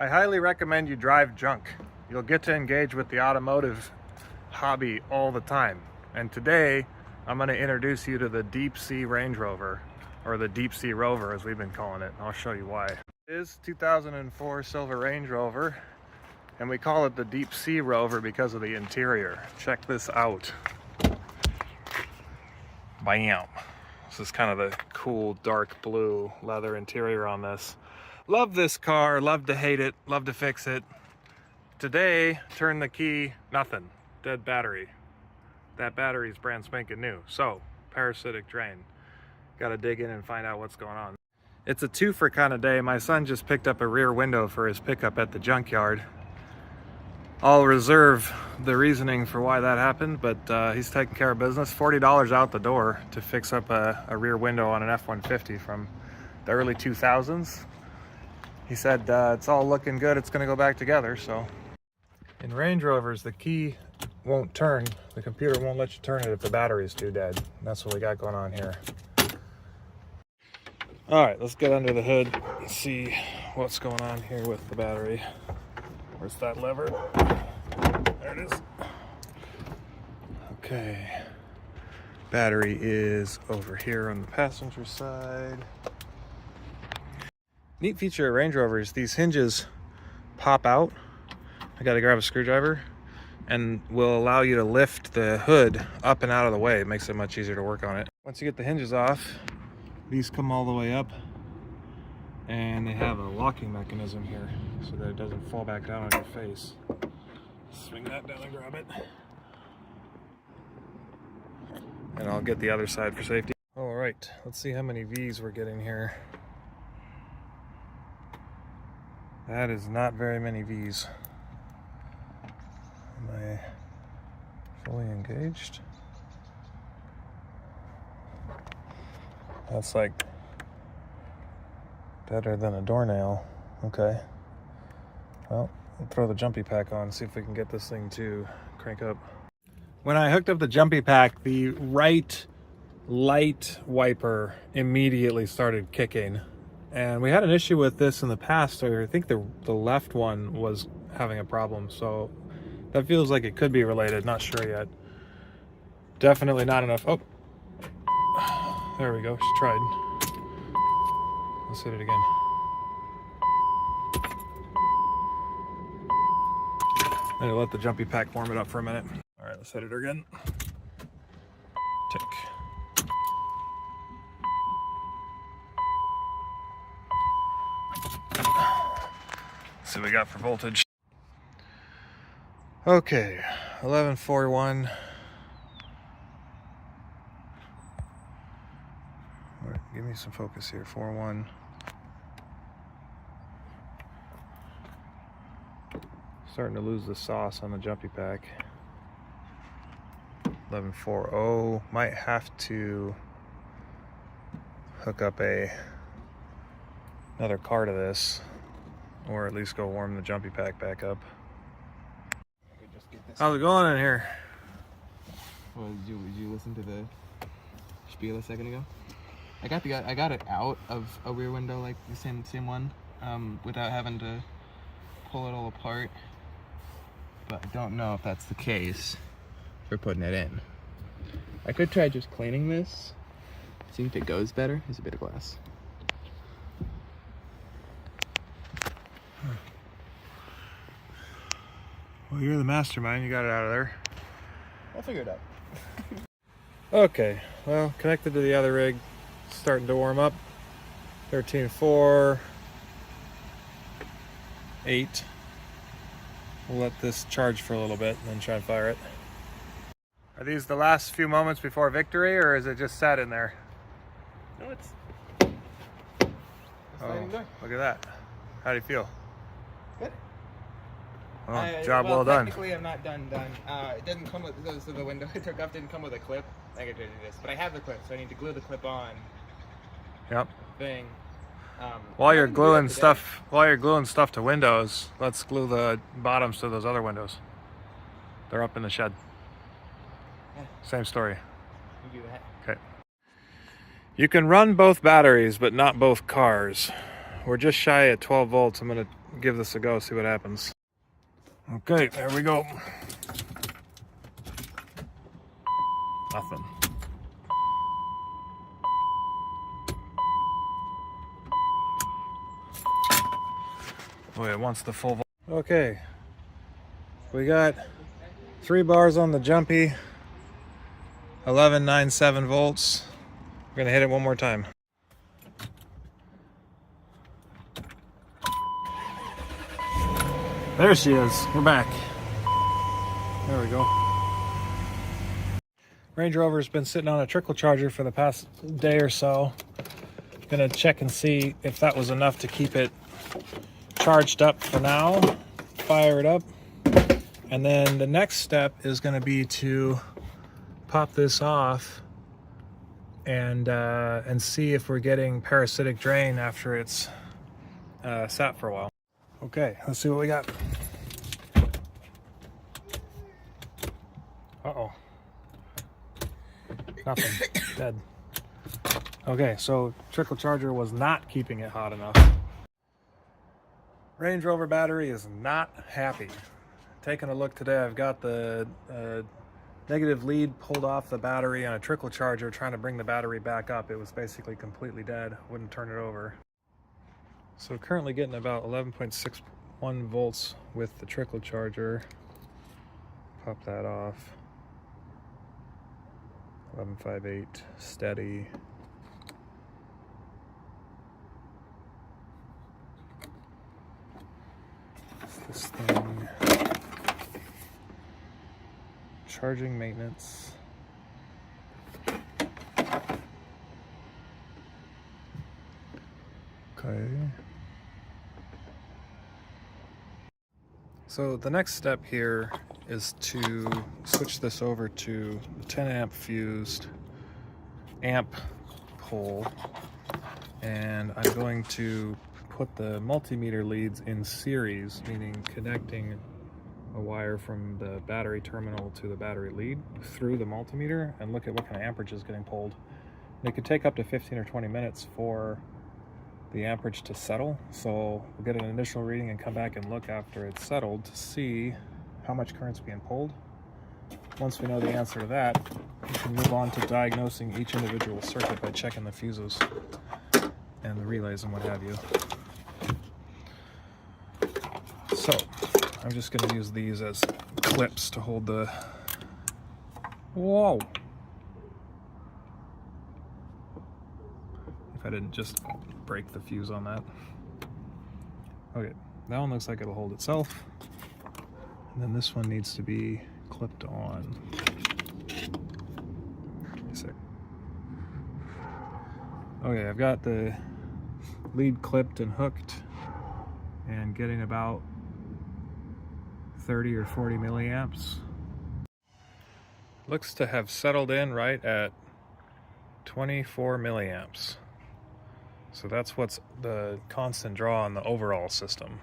I highly recommend you drive junk. You'll get to engage with the automotive hobby all the time. And today, I'm going to introduce you to the Deep Sea Range Rover, or the Deep Sea Rover as we've been calling it. I'll show you why. It is 2004 silver Range Rover, and we call it the Deep Sea Rover because of the interior. Check this out. Bam! This is kind of the cool dark blue leather interior on this. Love this car, love to hate it, love to fix it. Today, turn the key, nothing, dead battery. That battery's brand spanking new. So, parasitic drain. Gotta dig in and find out what's going on. It's a twofer kind of day. My son just picked up a rear window for his pickup at the junkyard. I'll reserve the reasoning for why that happened, but he's taking care of business. $40 out the door to fix up a rear window on an F-150 from the early 2000s. He said it's all looking good, it's gonna go back together, so. In Range Rovers, the key won't turn. The computer won't let you turn it if the battery's too dead. And that's what we got going on here. All right, let's get under the hood and see what's going on here with the battery. Where's that lever? There it is. Okay. Battery is over here on the passenger side. Neat feature of Range Rovers, these hinges pop out. I gotta grab a screwdriver and will allow you to lift the hood up and out of the way. It makes it much easier to work on it. Once you get the hinges off, these come all the way up and they have a locking mechanism here so that it doesn't fall back down on your face. Swing that down and grab it. And I'll get the other side for safety. All right, let's see how many V's we're getting here. That is not very many V's. Am I fully engaged? That's like better than a doornail. Okay. Well, we'll throw the jumpy pack on, see if we can get this thing to crank up. When I hooked up the jumpy pack, the right light wiper immediately started kicking. And we had an issue with this in the past, or I think the left one was having a problem. So that feels like it could be related, not sure yet. Definitely not enough. Oh, there we go, she tried. Let's hit it again. I'm gonna let the jumpy pack warm it up for a minute. All right, let's hit it again. Tick. Let's see what we got for voltage. Okay, 1141. All right, give me some focus here. 41. Starting to lose the sauce on the jumpy pack. 1140. Might have to hook up another car to this, or at least go warm the jumpy pack back up. How's it going in here? Well, did you listen to the spiel a second ago? I got it out of a rear window, like the same one, without having to pull it all apart. But I don't know if that's the case for putting it in. I could try just cleaning this, see if it goes better. There's a bit of glass. Well, you're the mastermind. You got it out of there. I'll figure it out. Okay, well, connected to the other rig, starting to warm up. 13.4, 8. We'll let this charge for a little bit and then try and fire it. Are these the last few moments before victory, or is it just sat in there? No, it's Oh, look at that. How do you feel? good. Oh, job well done. Technically, I'm not done. It didn't come with the window I took off didn't come with a clip. I could do this, but I have the clip, so I need to glue the clip on. Yep. Thing. While you're gluing stuff to windows, let's glue the bottoms to those other windows. They're up in the shed. Yeah. Same story. You do that. Okay. You can run both batteries, but not both cars. We're just shy at 12 volts. I'm gonna give this a go, see what happens. Okay, there we go. Nothing. Oh, it wants the full. Okay, we got 3 bars on the jumpy, 11.97 volts. We're gonna hit it one more time. There she is. We're back. There we go. Range Rover's been sitting on a trickle charger for the past day or so. Gonna check and see if that was enough to keep it charged up for now. Fire it up. And then the next step is gonna be to pop this off and see if we're getting parasitic drain after it's sat for a while. Okay, let's see what we got. Uh-oh. Nothing. Dead. Okay, so trickle charger was not keeping it hot enough. Range Rover battery is not happy. Taking a look today, I've got the negative lead pulled off the battery on a trickle charger, trying to bring the battery back up. It was basically completely dead, wouldn't turn it over. So currently getting about 11.61 volts with the trickle charger. Pop that off. 11.58 steady. What's this thing? Charging maintenance. Okay. So the next step here is to switch this over to 10 amp fused amp pole, and I'm going to put the multimeter leads in series, meaning connecting a wire from the battery terminal to the battery lead through the multimeter, and look at what kind of amperage is getting pulled. And it could take up to 15 or 20 minutes for the amperage to settle, so we'll get an initial reading and come back and look after it's settled to see how much current's being pulled. Once we know the answer to that, we can move on to diagnosing each individual circuit by checking the fuses and the relays and what have you. So I'm just going to use these as clips to hold the... Whoa! If I didn't just break the fuse on that. Okay, that one looks like it'll hold itself. And then this one needs to be clipped on. Give me a sec. Okay, I've got the lead clipped and hooked and getting about 30 or 40 milliamps. Looks to have settled in right at 24 milliamps. So that's what's the constant draw on the overall system.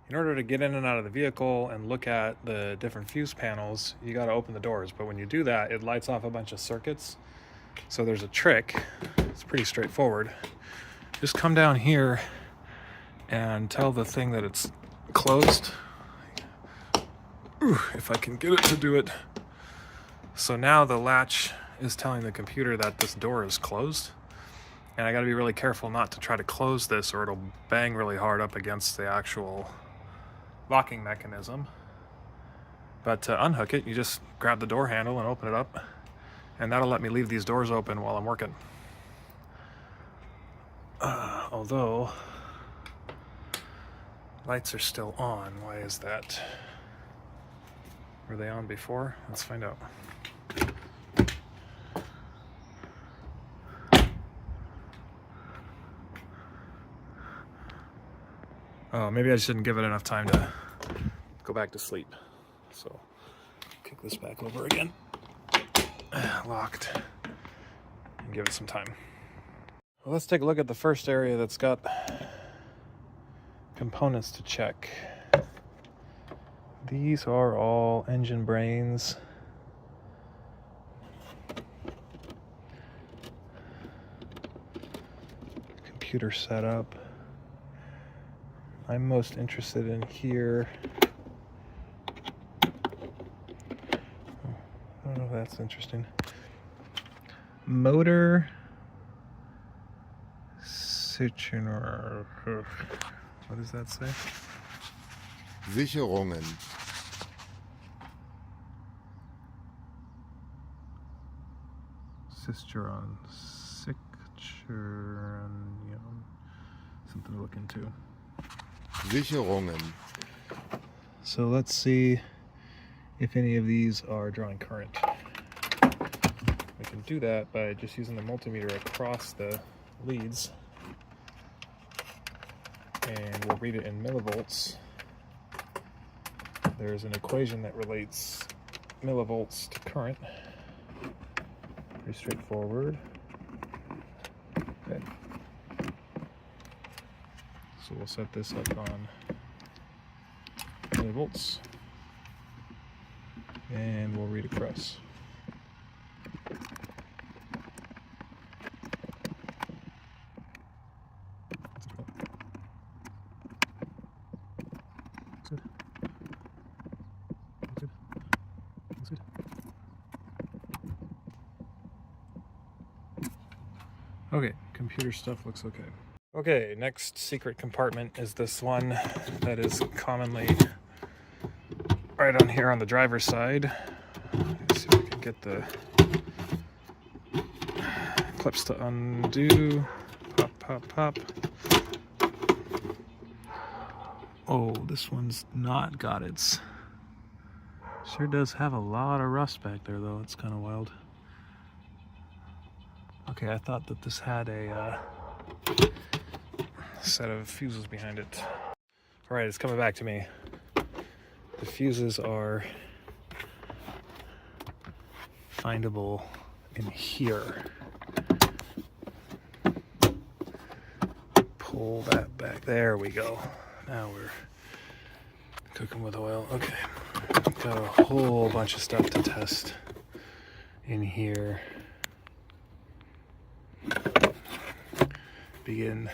In order to get in and out of the vehicle and look at the different fuse panels, you got to open the doors. But when you do that, it lights off a bunch of circuits. So there's a trick. It's pretty straightforward. Just come down here and tell the thing that it's closed. Ooh, if I can get it to do it. So now the latch is telling the computer that this door is closed. And I got to be really careful not to try to close this, or it'll bang really hard up against the actual locking mechanism. But to unhook it, you just grab the door handle and open it up, and that'll let me leave these doors open while I'm working. Although lights are still on. Why is that? Were they on before? Let's find out. Oh, maybe I just didn't give it enough time to go back to sleep. So, kick this back over again. Locked. And give it some time. Well, let's take a look at the first area that's got components to check. These are all engine brains. Computer setup. I'm most interested in here. I don't know if that's interesting. Motor Sicherungen. What does that say? Sicherungen. Sicherungen. Something to look into. Sicherungen. So let's see if any of these are drawing current. We can do that by just using the multimeter across the leads. And we'll read it in millivolts. There's an equation that relates millivolts to current. Pretty straightforward. Okay. So we'll set this up on millivolts. And we'll read across. Good. Good. Good. Okay, computer stuff looks okay. Okay, next secret compartment is this one that is commonly right on here on the driver's side. Let's see if I can get the clips to undo. Pop, pop, pop. Oh, this one's not got its... Sure does have a lot of rust back there, though. It's kind of wild. Okay, I thought that this had a set of fuses behind it. All right, it's coming back to me. The fuses are findable in here. Pull that back. There we go. Now we're cooking with oil. Okay. Got a whole bunch of stuff to test in here. Begin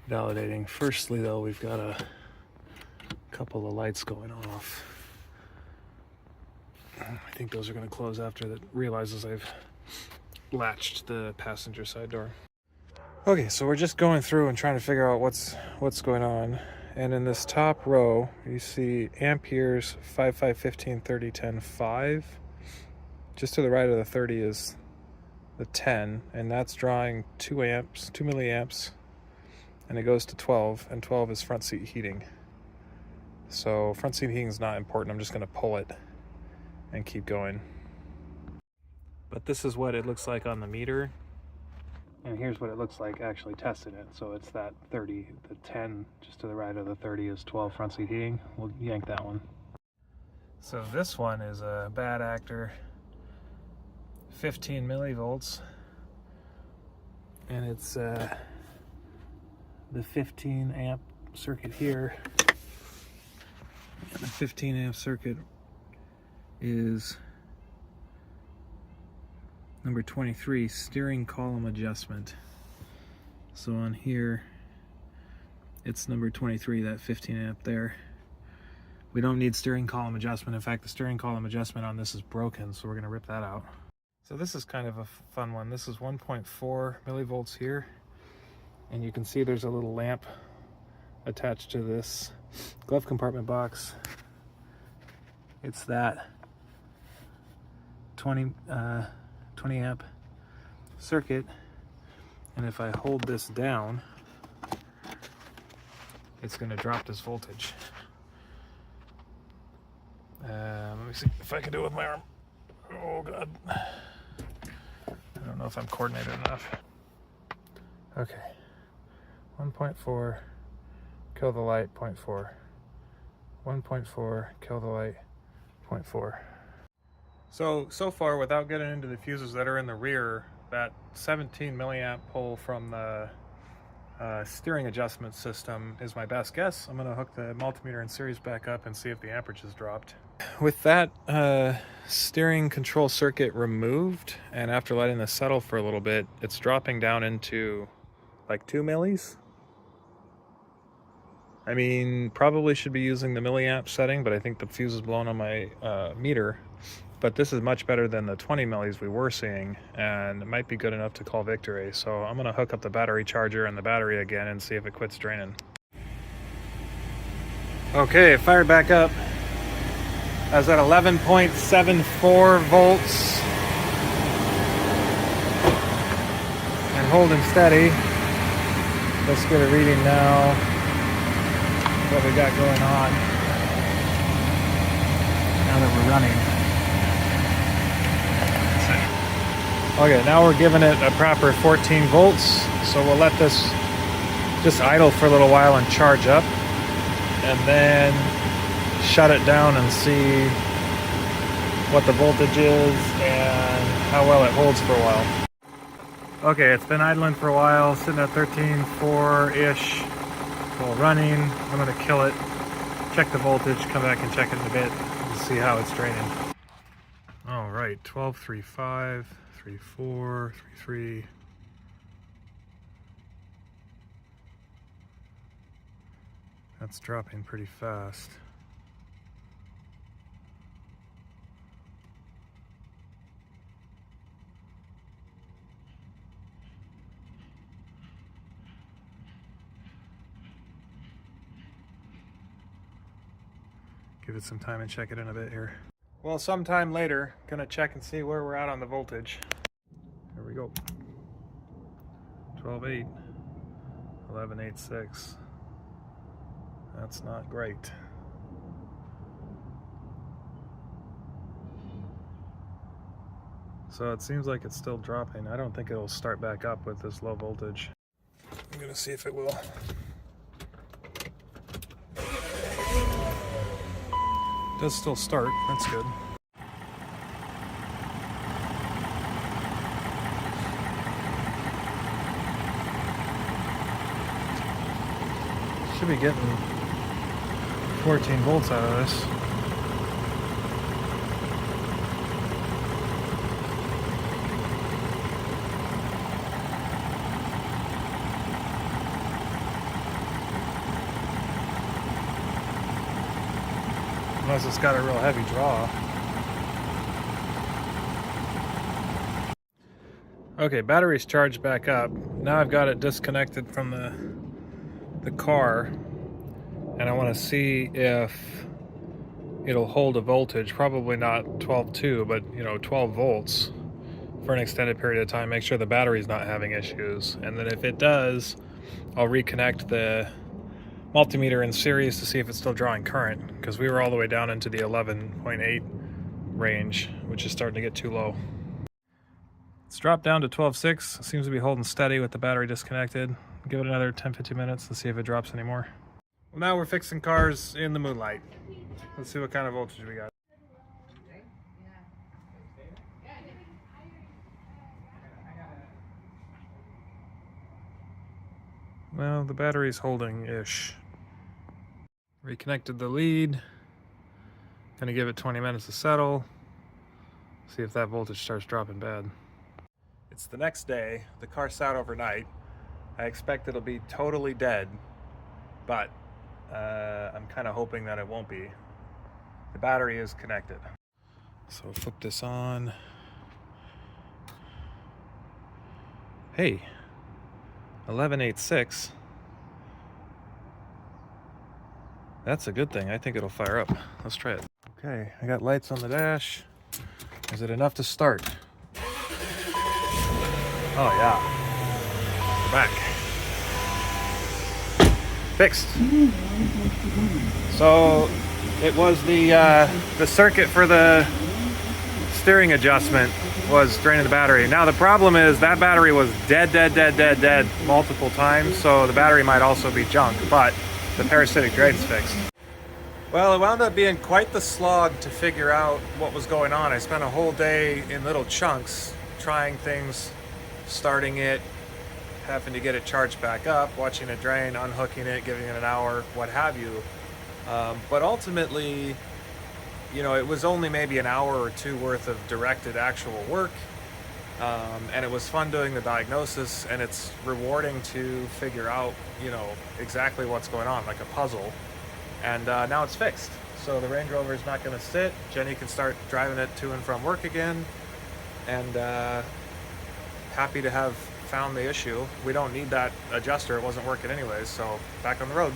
validating. Firstly, though, we've got a couple of lights going off. I think those are going to close after that realizes I've latched the passenger side door. Okay, so we're just going through and trying to figure out what's going on. And in this top row, you see amperes 5, 5, 15, 30, 10, 5. Just to the right of the 30 is the 10, and that's drawing 2 milliamps, and it goes to 12, and 12 is front seat heating. So front seat heating is not important. I'm just going to pull it and keep going. But this is what it looks like on the meter. And here's what it looks like actually testing it. So it's that 30, the 10 just to the right of the 30 is 12 front seat heating. We'll yank that one. So this one is a bad actor, 15 millivolts. And it's the 15 amp circuit here. And the 15 amp circuit is number 23, steering column adjustment. So on here, it's number 23, that 15 amp there. We don't need steering column adjustment. In fact, the steering column adjustment on this is broken, so we're gonna rip that out. So this is kind of a fun one. This is 1.4 millivolts here. And you can see there's a little lamp attached to this glove compartment box. It's that 20 amp circuit, and if I hold this down, it's going to drop this voltage. Let me see if I can do it with my arm. Oh god, I don't know if I'm coordinated enough. Okay, 1.4, kill the light, 0.4. 1.4, kill the light, 0.4. So far, without getting into the fuses that are in the rear, that 17 milliamp pull from the steering adjustment system is my best guess. I'm going to hook the multimeter in series back up and see if the amperage has dropped. With that steering control circuit removed, and after letting this settle for a little bit, it's dropping down into like 2 millis. I mean, probably should be using the milliamp setting, but I think the fuse is blown on my meter. But this is much better than the 20 millis we were seeing, and it might be good enough to call victory. So I'm gonna hook up the battery charger and the battery again and see if it quits draining. Okay, it fired back up. I was at 11.74 volts and holding steady. Let's get a reading now. What we got going on now that we're running. Okay, now we're giving it a proper 14 volts, so we'll let this just idle for a little while and charge up, and then shut it down and see what the voltage is and how well it holds for a while. Okay, it's been idling for a while, sitting at 13.4-ish while running. I'm gonna kill it, check the voltage, come back and check it in a bit and see how it's draining. All right, 12.35, 3.4, 3.3. That's dropping pretty fast. Give it some time and check it in a bit here. Well, sometime later, gonna check and see where we're at on the voltage. Here we go. 12.8, 11.86. That's not great. So it seems like it's still dropping. I don't think it'll start back up with this low voltage. I'm gonna see if it will. It does still start, that's good. Should be getting 14 volts out of this. Unless it's got a real heavy draw. Okay, battery's charged back up. Now I've got it disconnected from the car, and I want to see if it'll hold a voltage. Probably not 12.2, but 12 volts for an extended period of time. Make sure the battery's not having issues, and then if it does, I'll reconnect the multimeter in series to see if it's still drawing current, because we were all the way down into the 11.8 range, which is starting to get too low. It's dropped down to 12.6. Seems to be holding steady with the battery disconnected. Give it another 10-15 minutes and see if it drops anymore. Well, now we're fixing cars in the moonlight. Let's see what kind of voltage we got. Well, the battery's holding-ish. Reconnected the lead. Gonna give it 20 minutes to settle. See if that voltage starts dropping bad. It's the next day. The car sat overnight. I expect it'll be totally dead, but I'm kind of hoping that it won't be. The battery is connected. So flip this on. Hey, 11.86. That's a good thing. I think it'll fire up. Let's try it. Okay, I got lights on the dash. Is it enough to start? Oh yeah. We're back. Fixed. So it was the circuit for the steering adjustment was draining the battery. Now the problem is that battery was dead multiple times, so the battery might also be junk, but the parasitic drain's fixed. Well, it wound up being quite the slog to figure out what was going on. I spent a whole day in little chunks trying things, starting it, having to get it charged back up, watching it drain, unhooking it, giving it an hour, what have you. But ultimately, it was only maybe an hour or two worth of directed actual work. And it was fun doing the diagnosis, and it's rewarding to figure out, exactly what's going on, like a puzzle. And now it's fixed. So the Range Rover is not going to sit. Jenny can start driving it to and from work again. And happy to have found the issue. We don't need that adjuster. It wasn't working anyways, so back on the road.